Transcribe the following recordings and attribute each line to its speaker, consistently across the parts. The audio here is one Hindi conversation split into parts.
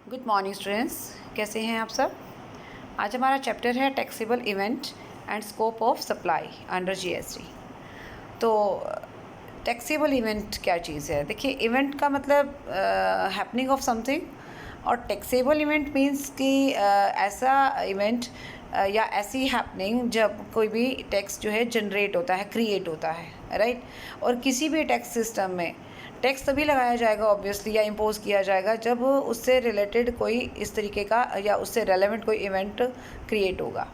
Speaker 1: गुड मॉर्निंग स्टूडेंट्स, कैसे हैं आप सब। आज हमारा चैप्टर है taxable event and scope of supply under GST. तो टैक्सेबल इवेंट क्या चीज़ है? देखिए, इवेंट का मतलब हैपनिंग ऑफ समथिंग, और टैक्सेबल इवेंट मीन्स कि ऐसा इवेंट या ऐसी हैपनिंग जब कोई भी टैक्स जो है जनरेट होता है, क्रिएट होता है, राइट। और किसी भी टैक्स सिस्टम में टैक्स तभी लगाया जाएगा ऑब्वियसली, या इम्पोज किया जाएगा जब उससे रिलेटेड कोई इस तरीके का या उससे रेलेवेंट कोई इवेंट क्रिएट होगा।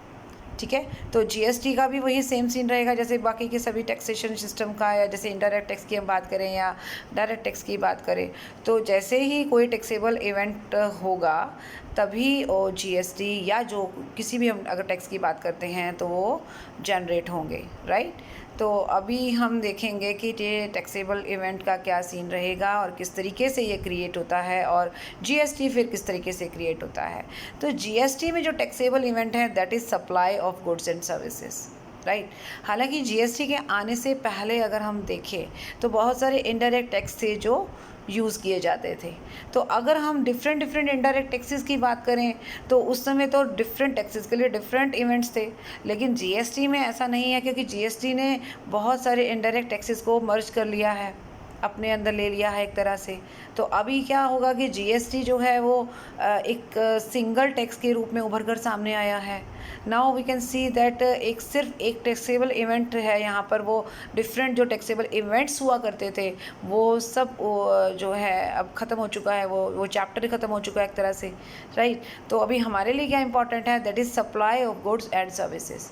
Speaker 1: ठीक है, तो जीएसटी का भी वही सेम सीन रहेगा जैसे बाकी के सभी टैक्सेशन सिस्टम का, या जैसे इनडायरेक्ट टैक्स की हम बात करें या डायरेक्ट टैक्स की बात करें, तो जैसे ही कोई टैक्सेबल इवेंट होगा तभी वो जीएसटी या जो किसी भी हम अगर टैक्स की बात करते हैं तो वो जनरेट होंगे, राइट। तो अभी हम देखेंगे कि ये टैक्सेबल इवेंट का क्या सीन रहेगा और किस तरीके से ये क्रिएट होता है, और जीएसटी फिर किस तरीके से क्रिएट होता है। तो जीएसटी में जो टैक्सेबल इवेंट है that is supply of goods and services, right. हालांकि जीएसटी के आने से पहले अगर हम देखें तो बहुत सारे इनडायरेक्ट टैक्स थे जो यूज़ किए जाते थे। तो अगर हम डिफरेंट इनडायरेक्ट टैक्सेस की बात करें तो उस समय तो डिफरेंट टैक्सेस के लिए डिफरेंट इवेंट्स थे, लेकिन जीएसटी में ऐसा नहीं है, क्योंकि जीएसटी ने बहुत सारे इनडायरेक्ट टैक्सेस को मर्ज कर लिया है, अपने अंदर ले लिया है एक तरह से। तो अभी क्या होगा कि जीएसटी जो है वो एक सिंगल टैक्स के रूप में उभर कर सामने आया है। Now we can see that सिर्फ एक टैक्सेबल इवेंट है यहाँ पर, वो डिफरेंट जो टैक्सेबल इवेंट्स हुआ करते थे वो सब जो है अब ख़त्म हो चुका है, वो चैप्टर ख़त्म हो चुका है एक तरह से, राइट। तो अभी हमारे लिए क्या इंपॉर्टेंट है, that is supply of goods and services.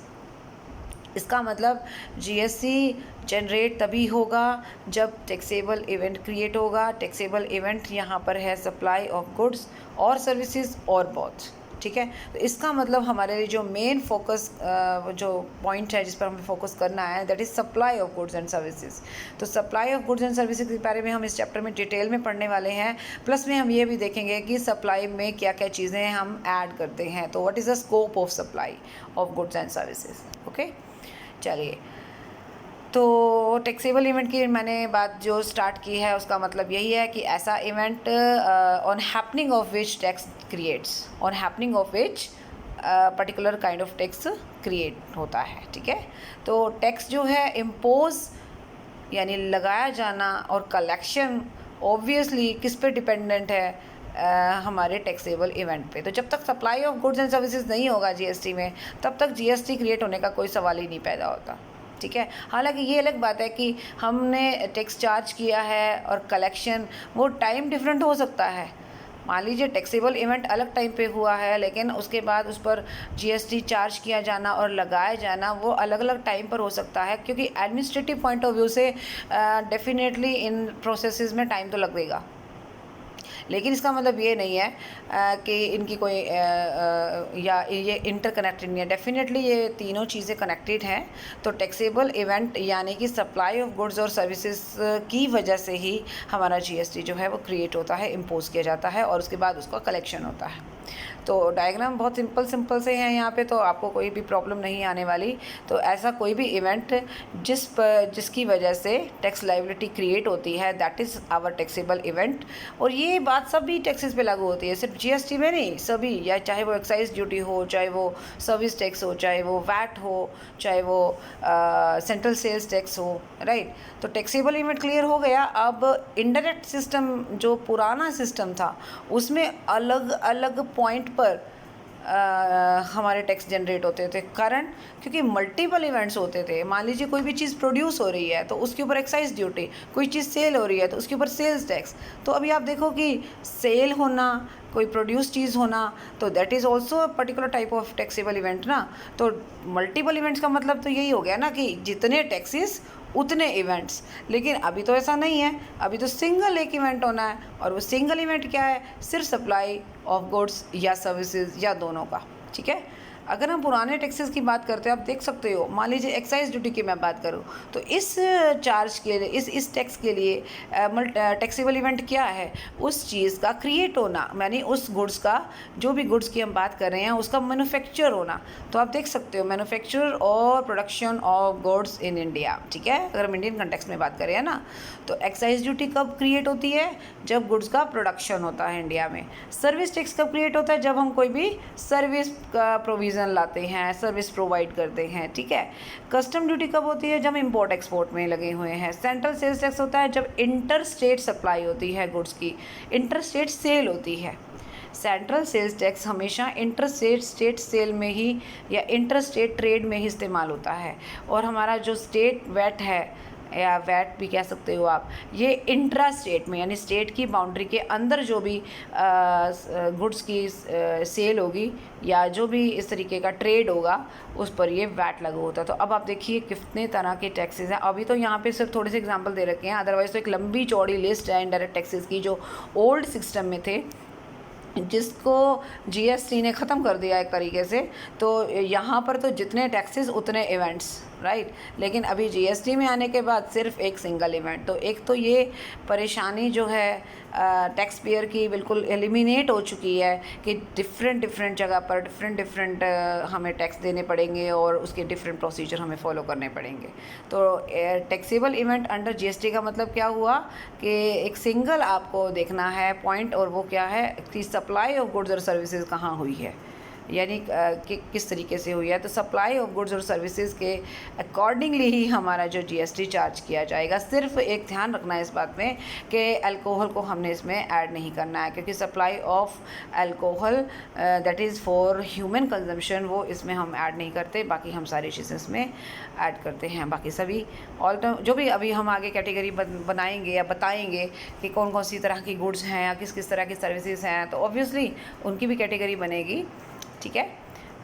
Speaker 1: इसका मतलब जीएसटी जनरेट तभी होगा जब टैक्सेबल इवेंट क्रिएट होगा। टैक्सेबल इवेंट यहाँ पर है सप्लाई ऑफ गुड्स और सर्विसेज और बोथ, ठीक है। तो इसका मतलब हमारे लिए जो मेन फोकस जो पॉइंट है जिस पर हमें फोकस करना है that is supply of goods and services. तो supply of goods and services के बारे में हम इस चैप्टर में डिटेल में पढ़ने वाले हैं, प्लस में हम ये भी देखेंगे कि सप्लाई में क्या क्या चीज़ें हम ऐड करते हैं। तो what is the scope of supply of goods and services, okay. चलिए, तो टैक्सेबल इवेंट की मैंने बात जो स्टार्ट की है उसका मतलब यही है कि ऐसा event on happening of which tax creates, on happening of which particular kind of tax create होता है, ठीक है। तो टैक्स जो है इम्पोज यानी लगाया जाना, और कलेक्शन ऑब्वियसली किस पे डिपेंडेंट है, हमारे टैक्सेबल इवेंट पे। तो जब तक supply of goods and services नहीं होगा जीएसटी में, तब तक जीएसटी क्रिएट होने का कोई सवाल ही नहीं पैदा होता, ठीक है। हालांकि ये अलग बात है कि हमने टैक्स चार्ज किया है और कलेक्शन वो टाइम डिफरेंट हो सकता है। मान लीजिए टैक्सेबल इवेंट अलग टाइम पे हुआ है, लेकिन उसके बाद उस पर जीएसटी चार्ज किया जाना और लगाया जाना वो अलग अलग टाइम पर हो सकता है, क्योंकि एडमिनिस्ट्रेटिव पॉइंट ऑफ व्यू से डेफिनेटली इन प्रोसेसेस में टाइम तो लगेगा। लेकिन इसका मतलब ये नहीं है कि इनकी कोई या ये इंटरकनेक्टेड नहीं है। डेफिनेटली ये तीनों चीज़ें कनेक्टेड हैं। तो टैक्सेबल इवेंट यानी कि सप्लाई ऑफ गुड्स और सर्विसेज की वजह से ही हमारा जीएसटी जो है वो क्रिएट होता है, इम्पोज किया जाता है, और उसके बाद उसका कलेक्शन होता है। तो डायग्राम बहुत सिंपल से हैं यहाँ पे, तो आपको कोई भी प्रॉब्लम नहीं आने वाली। तो ऐसा कोई भी इवेंट जिसकी वजह से टैक्स लायबिलिटी क्रिएट होती है that is our taxable event. और ये बात सभी टैक्सेस पे लागू होती है, सिर्फ जीएसटी में नहीं, सभी, या चाहे वो एक्साइज ड्यूटी हो, चाहे वो सर्विस टैक्स हो, चाहे वो वैट हो, चाहे वो सेंट्रल सेल्स टैक्स हो, राइट। तो टैक्सेबल इवेंट क्लियर हो गया। अब इनडायरेक्ट सिस्टम जो पुराना सिस्टम था उसमें अलग अलग पॉइंट पर हमारे टैक्स जनरेट होते थे। कारण क्योंकि मल्टीपल इवेंट्स होते थे। मान लीजिए कोई भी चीज़ प्रोड्यूस हो रही है तो उसके ऊपर एक्साइज ड्यूटी, कोई चीज़ सेल हो रही है तो उसके ऊपर सेल्स टैक्स। तो अभी आप देखो कि सेल होना, कोई प्रोड्यूस चीज़ होना, तो that is also a particular type of taxable event ना। तो मल्टीपल इवेंट्स का मतलब तो यही हो गया ना कि जितने टैक्सेस उतने इवेंट्स। लेकिन अभी तो ऐसा नहीं है, अभी तो सिंगल एक इवेंट होना है, और वो सिंगल इवेंट क्या है, सिर्फ सप्लाई ऑफ गुड्स या सर्विसेज या दोनों का, ठीक है। अगर हम पुराने टैक्सेस की बात करते हैं, आप देख सकते हो, मान लीजिए एक्साइज ड्यूटी की मैं बात करूं, तो इस चार्ज के लिए, इस टैक्स के लिए टैक्सेबल इवेंट क्या है? उस चीज़ का क्रिएट होना, यानी उस गुड्स का, जो भी गुड्स की हम बात कर रहे हैं उसका मैन्युफैक्चर होना। तो आप देख सकते हो मैन्युफैक्चर और production of goods in India, ठीक है, अगर हम इंडियन कंटेक्स्ट में बात करें, है ना। तो एक्साइज ड्यूटी कब क्रिएट होती है? जब गुड्स का प्रोडक्शन होता है इंडिया में। सर्विस टैक्स कब क्रिएट होता है? जब हम कोई भी सर्विस का प्रोविज़न लाते हैं, सर्विस प्रोवाइड करते हैं, ठीक है। कस्टम ड्यूटी कब होती है? जब इम्पोर्ट एक्सपोर्ट में लगे हुए हैं। सेंट्रल सेल्स टैक्स होता है जब इंटर स्टेट सप्लाई होती है गुड्स की, इंटर स्टेट सेल होती है। सेंट्रल सेल्स टैक्स हमेशा इंटर स्टेट सेल में ही या इंटर स्टेट ट्रेड में ही इस्तेमाल होता है। और हमारा जो स्टेट वैट है, या वैट भी कह सकते हो आप, ये इंट्रा स्टेट में, यानी स्टेट की बाउंड्री के अंदर जो भी गुड्स की सेल होगी या जो भी इस तरीके का ट्रेड होगा, उस पर ये वैट लागू होता है। तो अब आप देखिए कितने तरह के टैक्सेस हैं। अभी तो यहाँ पे सिर्फ थोड़े से एग्जांपल दे रखे हैं, अदरवाइज़ तो एक लंबी चौड़ी लिस्ट है इनडायरेक्ट टैक्सेस की, जो ओल्ड सिस्टम में थे, जिसको जीएसटी ने ख़त्म कर दिया एक तरीके से। तो यहाँ पर तो जितने टैक्सेस उतने इवेंट्स, राइट। लेकिन अभी जीएसटी में आने के बाद सिर्फ एक सिंगल इवेंट। तो एक तो ये परेशानी जो है टैक्स पेयर की बिल्कुल एलिमिनेट हो चुकी है कि डिफरेंट जगह पर डिफरेंट हमें टैक्स देने पड़ेंगे और उसके डिफरेंट प्रोसीजर हमें फॉलो करने पड़ेंगे। तो टैक्सेबल इवेंट अंडर जीएसटी का मतलब क्या हुआ कि एक सिंगल आपको देखना है पॉइंट, और वो क्या है कि सप्लाई ऑफ गुड्स और सर्विसेज कहाँ हुई है, यानी कि किस तरीके से हुई है। तो सप्लाई ऑफ गुड्स और सर्विसेज के अकॉर्डिंगली ही हमारा जो जीएसटी चार्ज किया जाएगा। सिर्फ एक ध्यान रखना है इस बात में कि अल्कोहल को हमने इसमें ऐड नहीं करना है, क्योंकि supply of alcohol that is for human consumption, वो इसमें हम ऐड नहीं करते। बाकी हम सारी चीज़ें इसमें ऐड करते हैं। बाकी सभी जो भी अभी हम आगे कैटेगरी बनाएंगे या बताएंगे कि कौन कौन सी तरह की गुड्स हैं या किस किस तरह की सर्विसेज हैं, तो ऑब्वियसली उनकी भी कैटेगरी बनेगी, ठीक है।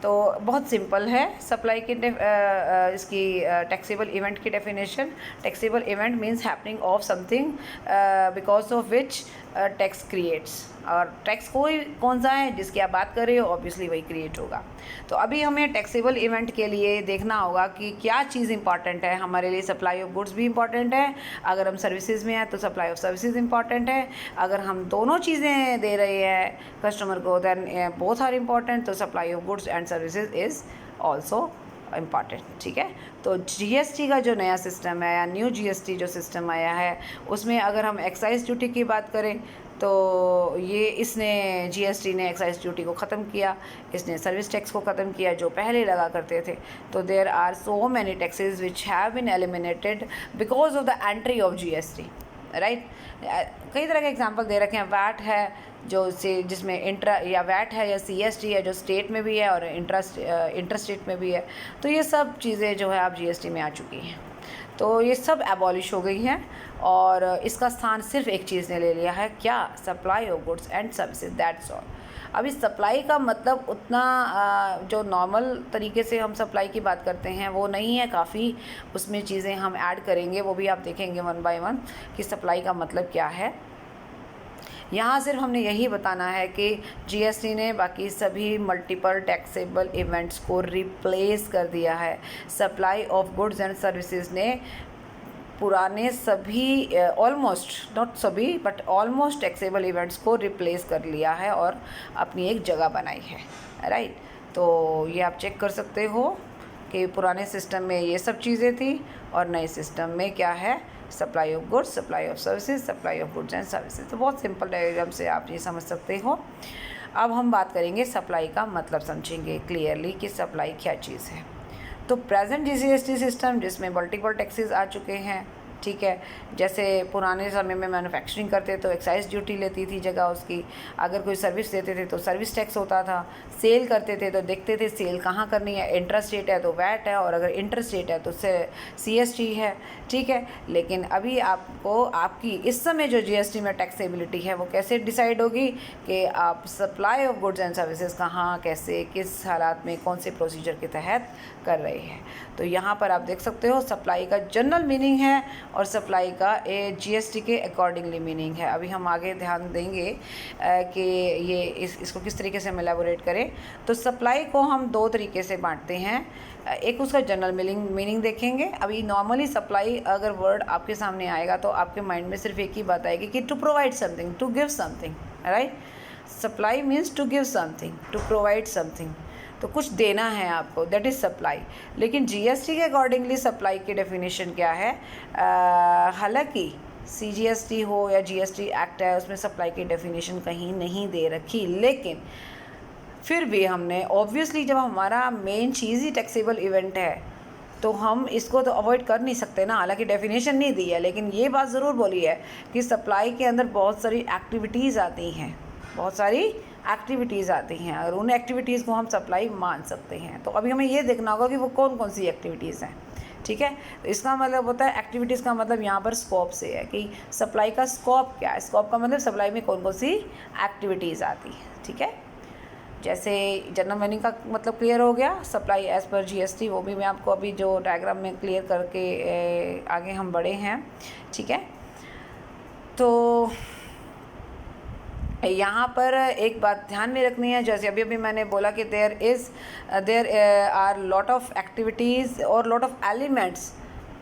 Speaker 1: तो बहुत सिंपल है सप्लाई की इसकी टैक्सेबल इवेंट की definition. Taxable event means happening of something because of which tax creates, और टैक्स कोई कौन सा है जिसकी आप बात कर रहे हो, ऑब्वियसली वही क्रिएट होगा। तो अभी हमें टैक्सेबल इवेंट के लिए देखना होगा कि क्या चीज़ इंपॉर्टेंट है हमारे लिए। सप्लाई ऑफ गुड्स भी इंपॉर्टेंट है, अगर हम सर्विसेज में हैं तो सप्लाई ऑफ सर्विसेज इंपॉर्टेंट है। अगर हम दोनों चीज़ें दे रहे हैं कस्टमर को, दैन बोथ आर इम्पॉर्टेंट, तो supply of goods and services is also important, ठीक है। तो जीएसटी का जो नया सिस्टम है या न्यू जीएसटी जो सिस्टम आया है, उसमें अगर हम एक्साइज ड्यूटी की बात करें तो ये इसने जीएसटी ने एक्साइज ड्यूटी को ख़त्म किया, इसने सर्विस टैक्स को ख़त्म किया जो पहले लगा करते थे। तो there are so many taxes which have been eliminated because of the entry of GST, right. कई तरह के एग्जांपल दे रखे हैं। वैट है जो से जिसमें इंट्रा या वैट है या सीएसटी है जो स्टेट में भी है और इंट्रास्टेट में भी है। तो ये सब चीज़ें जो है अब जीएसटी में आ चुकी हैं। तो ये सब एबॉलिश हो गई हैं और इसका स्थान सिर्फ एक चीज़ ने ले लिया है, क्या? Supply of goods and services, that's all. अब इस सप्लाई का मतलब उतना जो नॉर्मल तरीके से हम सप्लाई की बात करते हैं वो नहीं है, काफ़ी उसमें चीज़ें हम ऐड करेंगे, वो भी आप देखेंगे वन बाय वन कि सप्लाई का मतलब क्या है। यहाँ सिर्फ हमने यही बताना है कि जीएसटी ने बाकी सभी मल्टीपल टैक्सेबल इवेंट्स को रिप्लेस कर दिया है। Supply of goods and services ने पुराने सभी ऑलमोस्ट, नॉट सभी बट ऑलमोस्ट टैक्सेबल इवेंट्स को रिप्लेस कर लिया है और अपनी एक जगह बनाई है, राइट। तो ये आप चेक कर सकते हो कि पुराने सिस्टम में ये सब चीज़ें थी और नए सिस्टम में क्या है, supply of goods, supply of services, supply of goods and services. तो बहुत सिंपल डायग्राम से आप ये समझ सकते हो। अब हम बात करेंगे सप्लाई का मतलब, समझेंगे क्लियरली कि सप्लाई क्या चीज़ है। तो प्रेजेंट जीएसटी सिस्टम जिसमें मल्टीपल टैक्सेस आ चुके हैं, ठीक है। जैसे पुराने समय में मैन्युफैक्चरिंग करते तो एक्साइज ड्यूटी लेती थी जगह उसकी, अगर कोई सर्विस देते थे तो सर्विस टैक्स होता था, सेल करते थे तो देखते थे सेल कहाँ करनी है, इंटर स्टेट है तो वैट है और अगर इंटर स्टेट है तो सीएसटी है, ठीक है। लेकिन अभी आपको आपकी इस समय जो जीएसटी में टैक्सेबिलिटी है वो कैसे डिसाइड होगी कि आप supply of goods and services कहाँ, कैसे, किस हालात में, कौन से प्रोसीजर के तहत कर रहे हैं। तो यहाँ पर आप देख सकते हो सप्लाई का जनरल मीनिंग है और सप्लाई का जीएसटी के अकॉर्डिंगली मीनिंग है। अभी हम आगे ध्यान देंगे कि ये इसको किस तरीके से हम एलेबोरेट करें। तो सप्लाई को हम दो तरीके से बांटते हैं। एक उसका जनरल मीनिंग देखेंगे। अभी नॉर्मली सप्लाई अगर वर्ड आपके सामने आएगा तो आपके माइंड में सिर्फ एक ही बात आएगी कि to provide something, to give something, right. Supply means to give something, to provide something, तो कुछ देना है आपको, दैट इज़ सप्लाई। लेकिन जीएसटी के अकॉर्डिंगली सप्लाई की डेफिनेशन क्या है? हालांकि सीजीएसटी हो या जीएसटी एक्ट है उसमें सप्लाई की डेफिनेशन कहीं नहीं दे रखी, लेकिन फिर भी हमने ऑब्वियसली जब हमारा मेन चीज़ ही टैक्सेबल इवेंट है तो हम इसको तो अवॉइड कर नहीं सकते ना। हालांकि डेफिनेशन नहीं दी है, लेकिन ये बात ज़रूर बोली है कि सप्लाई के अंदर बहुत सारी एक्टिविटीज़ आती हैं, बहुत सारी एक्टिविटीज़ आती हैं, और उन एक्टिविटीज़ को हम सप्लाई मान सकते हैं। तो अभी हमें ये देखना होगा कि वो कौन कौन सी एक्टिविटीज़ हैं, ठीक है। तो इसका मतलब होता है, एक्टिविटीज़ का मतलब यहाँ पर स्कोप से है कि सप्लाई का स्कोप क्या है। स्कोप का मतलब सप्लाई में कौन कौन सी एक्टिविटीज़ आती है, ठीक है। जैसे जनरल मीनिंग का मतलब क्लियर हो गया, सप्लाई एज़ पर जीएसटी, वो भी मैं आपको अभी जो डायग्राम में क्लियर करके आगे हम बढ़े हैं, ठीक है। तो यहाँ पर एक बात ध्यान में रखनी है, जैसे अभी मैंने बोला कि there are lot of activities और लॉट ऑफ एलिमेंट्स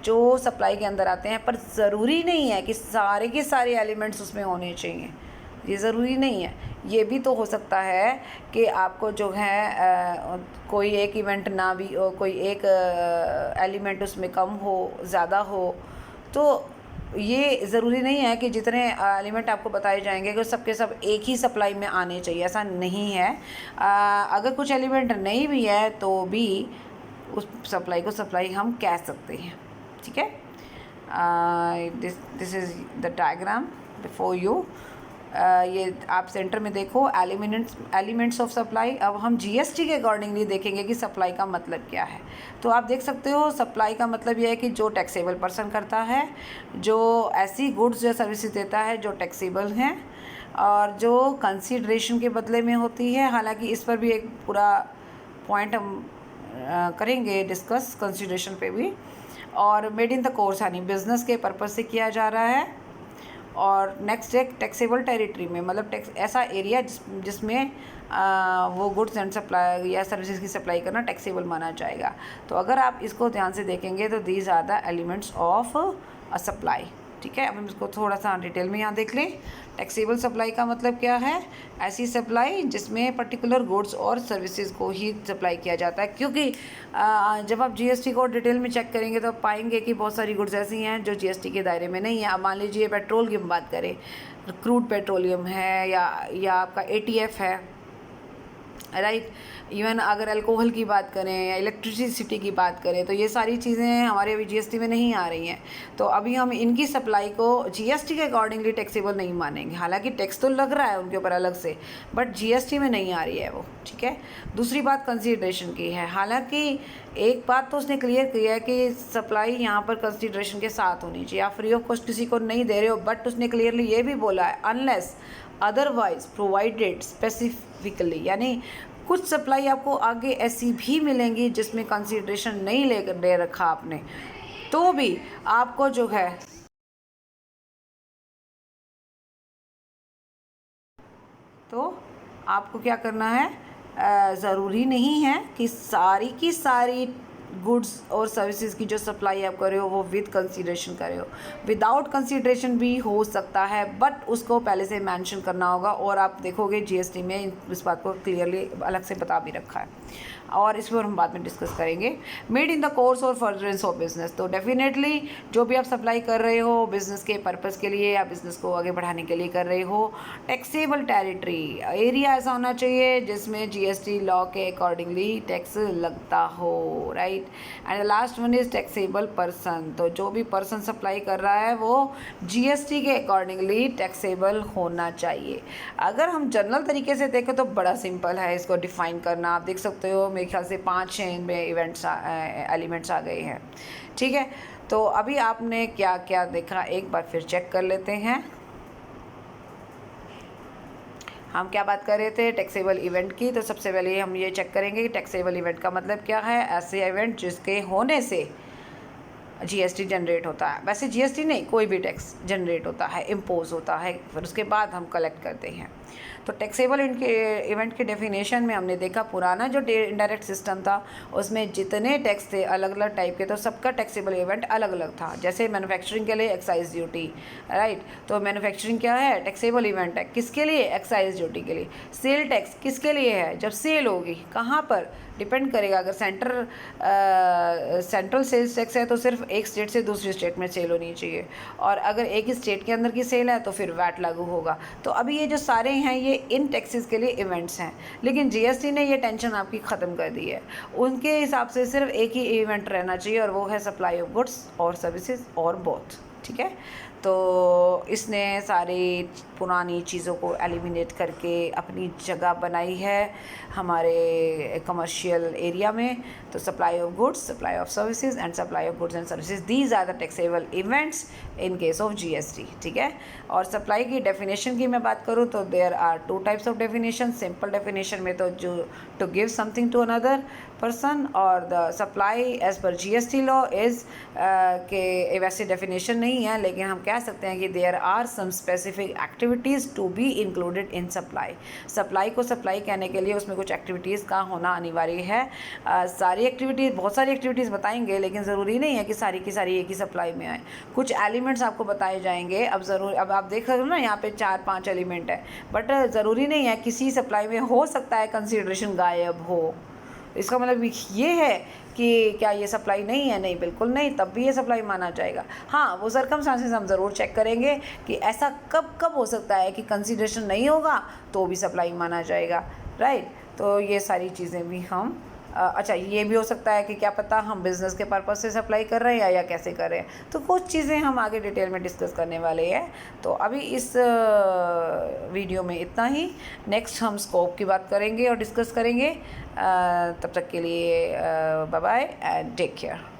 Speaker 1: जो सप्लाई के अंदर आते हैं, पर ज़रूरी नहीं है कि सारे के सारे एलिमेंट्स उसमें होने चाहिए, ये ज़रूरी नहीं है। ये भी तो हो सकता है कि आपको जो है कोई एक इवेंट ना भी हो, कोई एक एलिमेंट उसमें कम हो, ज़्यादा हो, तो ये ज़रूरी नहीं है कि जितने एलिमेंट आपको बताए जाएंगे कि सब के सब एक ही सप्लाई में आने चाहिए, ऐसा नहीं है। अगर कुछ एलिमेंट नहीं भी है तो भी उस सप्लाई को सप्लाई हम कह सकते हैं, ठीक है। This is the diagram before you. ये आप सेंटर में देखो, एलिमेंट्स ऑफ सप्लाई। अब हम जीएसटी के अकॉर्डिंगली देखेंगे कि सप्लाई का मतलब क्या है। तो आप देख सकते हो, सप्लाई का मतलब ये है कि जो टैक्सेबल पर्सन करता है, जो ऐसी गुड्स या सर्विसेज देता है जो टैक्सेबल हैं, और जो कंसीडरेशन के बदले में होती है। हालांकि इस पर भी एक पूरा पॉइंट हम करेंगे डिस्कस, कंसीडरेशन पे भी। और मेड इन द कोर्स, यानी बिजनेस के पर्पज़ से किया जा रहा है। और नेक्स्ट एक टैक्सेबल टेरिटरी में, मतलब टैक्स ऐसा एरिया जिसमें वो गुड्स एंड सप्लाई या सर्विसेज की सप्लाई करना टैक्सेबल माना जाएगा। तो अगर आप इसको ध्यान से देखेंगे तो these are the elements of a supply, ठीक है। अब हम इसको थोड़ा सा डिटेल में यहाँ देख लें। टैक्सेबल सप्लाई का मतलब क्या है? ऐसी सप्लाई जिसमें पर्टिकुलर गुड्स और सर्विसेज को ही सप्लाई किया जाता है, क्योंकि जब आप जीएसटी को डिटेल में चेक करेंगे तो आप पाएंगे कि बहुत सारी गुड्स ऐसी हैं जो जीएसटी के दायरे में नहीं है। अब मान लीजिए पेट्रोल की हम बात करें, क्रूड पेट्रोलियम है या आपका एटीएफ है, राइट। इवन अगर अल्कोहल की बात करें या इलेक्ट्रिसिटी की बात करें तो ये सारी चीज़ें हमारे अभी जीएसटी में नहीं आ रही हैं। तो अभी हम इनकी सप्लाई को जीएसटी के अकॉर्डिंगली टैक्सेबल नहीं मानेंगे। हालांकि टैक्स तो लग रहा है उनके ऊपर अलग से, बट जीएसटी में नहीं आ रही है वो, ठीक है। दूसरी बात कंसीडरेशन की है। हालांकि एक बात तो उसने क्लियर की है कि सप्लाई यहाँ पर कंसीडरेशन के साथ होनी चाहिए। आप फ्री ऑफ कॉस्ट किसी को नहीं दे रहे हो, बट उसने क्लियरली ये भी बोला है अनलेस अदरवाइज प्रोवाइडेड स्पेसिफिकली, यानी कुछ सप्लाई आपको आगे ऐसी भी मिलेंगी जिसमें कंसीडरेशन नहीं ले रखा आपने, तो भी आपको जो है तो आपको क्या करना है, ज़रूरी नहीं है कि सारी की सारी गुड्स और सर्विसेज की जो सप्लाई आप कर रहे हो वो विद कंसीडरेशन कर रहे हो। विदाउट कंसीडरेशन भी हो सकता है, बट उसको पहले से मेंशन करना होगा। और आप देखोगे जीएसटी में इस बात को क्लियरली अलग से बता भी रखा है, और इस पर हम बाद में डिस्कस करेंगे। मेड इन द कोर्स और फर्दरेंस ऑफ बिजनेस, तो डेफिनेटली जो भी आप सप्लाई कर रहे हो बिज़नेस के पर्पज़ के लिए या बिज़नेस को आगे बढ़ाने के लिए कर रहे हो। टैक्सेबल टेरिटरी, एरिया ऐसा होना चाहिए जिसमें जीएसटी लॉ के अकॉर्डिंगली टैक्स लगता हो, right. And last one is taxable person, तो जो भी पर्सन सप्लाई कर रहा है वो जीएसटी के अकॉर्डिंगली टैक्सेबल होना चाहिए। अगर हम जनरल तरीके से देखें तो बड़ा सिंपल है इसको डिफ़ाइन करना। आप देख सकते हो मेरे ख्याल से 5 इनमें एलिमेंट्स आ गए हैं, ठीक है। तो अभी आपने क्या क्या देखा एक बार फिर चेक कर लेते हैं। हम क्या बात कर रहे थे, टैक्सेबल इवेंट की। तो सबसे पहले हम ये चेक करेंगे कि टैक्सेबल इवेंट का मतलब क्या है। ऐसे इवेंट जिसके होने से जीएसटी जनरेट होता है। वैसे जीएसटी नहीं, कोई भी टैक्स जनरेट होता है, इम्पोज होता है, फिर उसके बाद हम कलेक्ट करते हैं। तो टैक्सेबल इवेंट के डेफिनेशन में हमने देखा पुराना जो इनडायरेक्ट सिस्टम था उसमें जितने टैक्स थे अलग अलग टाइप के, तो सबका टैक्सेबल इवेंट अलग अलग था। जैसे मैन्युफैक्चरिंग के लिए एक्साइज ड्यूटी, राइट, तो मैन्युफैक्चरिंग क्या है, टैक्सेबल इवेंट है। किसके लिए, एक्साइज ड्यूटी के लिए। सेल टैक्स किसके लिए है, जब सेल होगी, कहाँ पर डिपेंड करेगा। अगर सेंट्रल सेल्स टैक्स है तो सिर्फ एक स्टेट से दूसरी स्टेट में सेल होनी चाहिए, और अगर एक ही स्टेट के अंदर की सेल है तो फिर वैट लागू होगा। तो अभी ये जो सारे हैं ये इन टैक्सेस के लिए इवेंट्स हैं, लेकिन जीएसटी ने ये टेंशन आपकी ख़त्म कर दी है। उनके हिसाब से सिर्फ एक ही इवेंट रहना चाहिए और वो है सप्लाई ऑफ गुड्स और सर्विसेज और बोथ, ठीक है। तो इसने सारी पुरानी चीज़ों को एलिमिनेट करके अपनी जगह बनाई है हमारे कमर्शियल एरिया में। तो supply of goods, supply of services and supply of goods and services, these are the taxable events in case of GST, ठीक है। और सप्लाई की डेफिनेशन की मैं बात करूँ तो there are two types of definition. Simple definition में तो जो to give something to another person, और the supply as per GST law is के वैसे डेफिनेशन नहीं है, लेकिन हम कह सकते हैं कि there are some specific activities to be included in supply. Supply को सप्लाई कहने के लिए उसमें कुछ एक्टिविटीज़ का होना अनिवार्य है। सारी एक्टिविटीज़, बहुत सारी एक्टिविटीज़ बताएंगे, लेकिन ज़रूरी नहीं है कि सारी की सारी एक ही सप्लाई में आए। कुछ एलिमेंट्स आपको बताए जाएंगे। अब आप देख रहे हो ना, यहाँ पे 4-5 एलिमेंट है, बट ज़रूरी नहीं है किसी सप्लाई में हो सकता है कंसिडरेशन गायब हो। इसका मतलब ये है कि क्या ये सप्लाई नहीं है, नहीं, बिल्कुल नहीं, तब भी ये सप्लाई माना जाएगा। हाँ, वो सर्कमस्टांसेस हम ज़रूर चेक करेंगे कि ऐसा कब हो सकता है कि कंसीडरेशन नहीं होगा तो भी सप्लाई माना जाएगा, राइट। तो ये सारी चीज़ें भी हम अच्छा, ये भी हो सकता है कि क्या पता हम बिज़नेस के पर्पज़ से सप्लाई कर रहे हैं या कैसे कर रहे हैं। तो कुछ चीज़ें हम आगे डिटेल में डिस्कस करने वाले हैं। तो अभी इस वीडियो में इतना ही। नेक्स्ट हम स्कोप की बात करेंगे और डिस्कस करेंगे। तब तक के लिए bye bye and take care.